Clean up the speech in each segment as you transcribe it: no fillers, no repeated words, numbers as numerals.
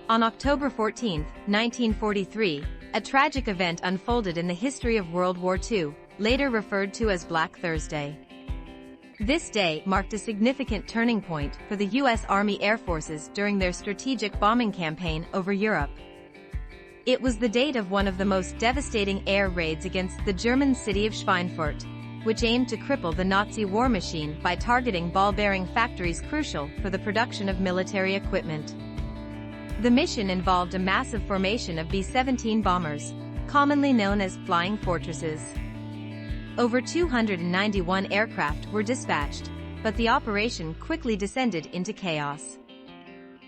On October 14, 1943, a tragic event unfolded in the history of World War II, later referred to as Black Thursday. This day marked a significant turning point for the U.S. Army Air Forces during their strategic bombing campaign over Europe. It was the date of one of the most devastating air raids against the German city of Schweinfurt, which aimed to cripple the Nazi war machine by targeting ball-bearing factories crucial for the production of military equipment. The mission involved a massive formation of B-17 bombers, commonly known as flying fortresses. Over 291 aircraft were dispatched, but the operation quickly descended into chaos.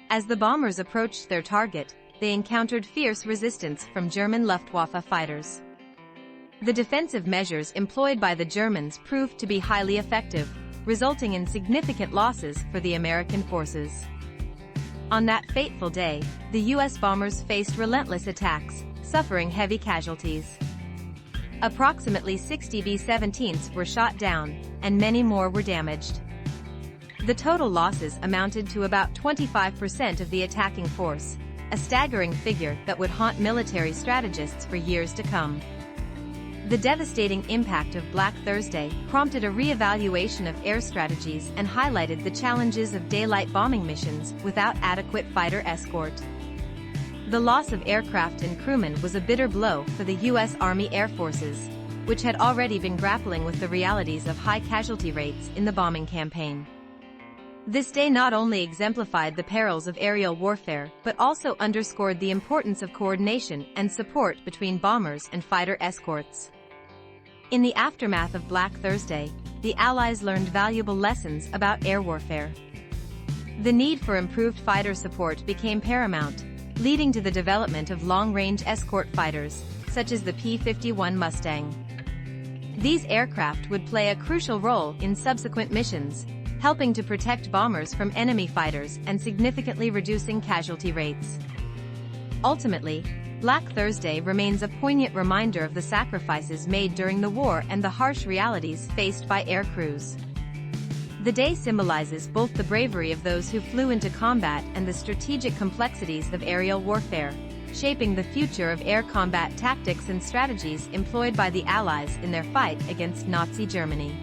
As the bombers approached their target, they encountered fierce resistance from German Luftwaffe fighters. The defensive measures employed by the Germans proved to be highly effective, resulting in significant losses for the American forces. On that fateful day, the U.S. bombers faced relentless attacks, suffering heavy casualties. Approximately 60 B-17s were shot down, and many more were damaged. The total losses amounted to about 25% of the attacking force, a staggering figure that would haunt military strategists for years to come. The devastating impact of Black Thursday prompted a re-evaluation of air strategies and highlighted the challenges of daylight bombing missions without adequate fighter escort. The loss of aircraft and crewmen was a bitter blow for the U.S. Army Air Forces, which had already been grappling with the realities of high casualty rates in the bombing campaign. This day not only exemplified the perils of aerial warfare but also underscored the importance of coordination and support between bombers and fighter escorts. In the aftermath of Black Thursday, the Allies learned valuable lessons about air warfare. The need for improved fighter support became paramount, leading to the development of long-range escort fighters, such as the P-51 Mustang. These aircraft would play a crucial role in subsequent missions, helping to protect bombers from enemy fighters and significantly reducing casualty rates. Ultimately, Black Thursday remains a poignant reminder of the sacrifices made during the war and the harsh realities faced by air crews. The day symbolizes both the bravery of those who flew into combat and the strategic complexities of aerial warfare, shaping the future of air combat tactics and strategies employed by the Allies in their fight against Nazi Germany.